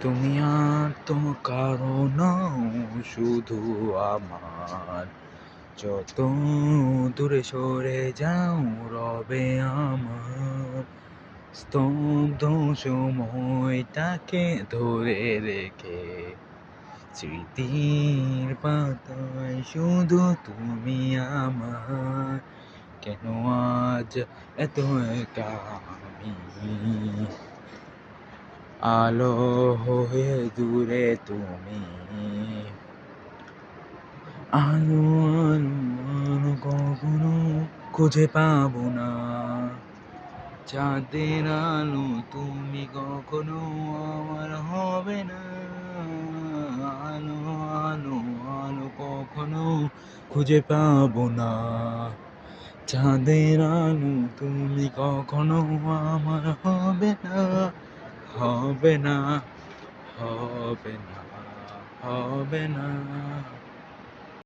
তুমি আর তো কারো নও, শুধু আমার। যত দূরে সরে যাও রবে আমার। স্তব্ধ সময়টাকে ধরে রেখে স্মৃতির পাতায় শুধু তুমি আমার। কেন আজ এত একা আমি? আলো হয়ে দূরে তুমি। আলো আলো আলো কখনো খুঁজে পাবো না। চাঁদের আলো তুমি কখনো আমার হবে না। আলো আলো আলো কখনো খুঁজে পাবো না। চাঁদের আলো তুমি কখনো আমার হবে না। হবে না, হবে না, হবে না।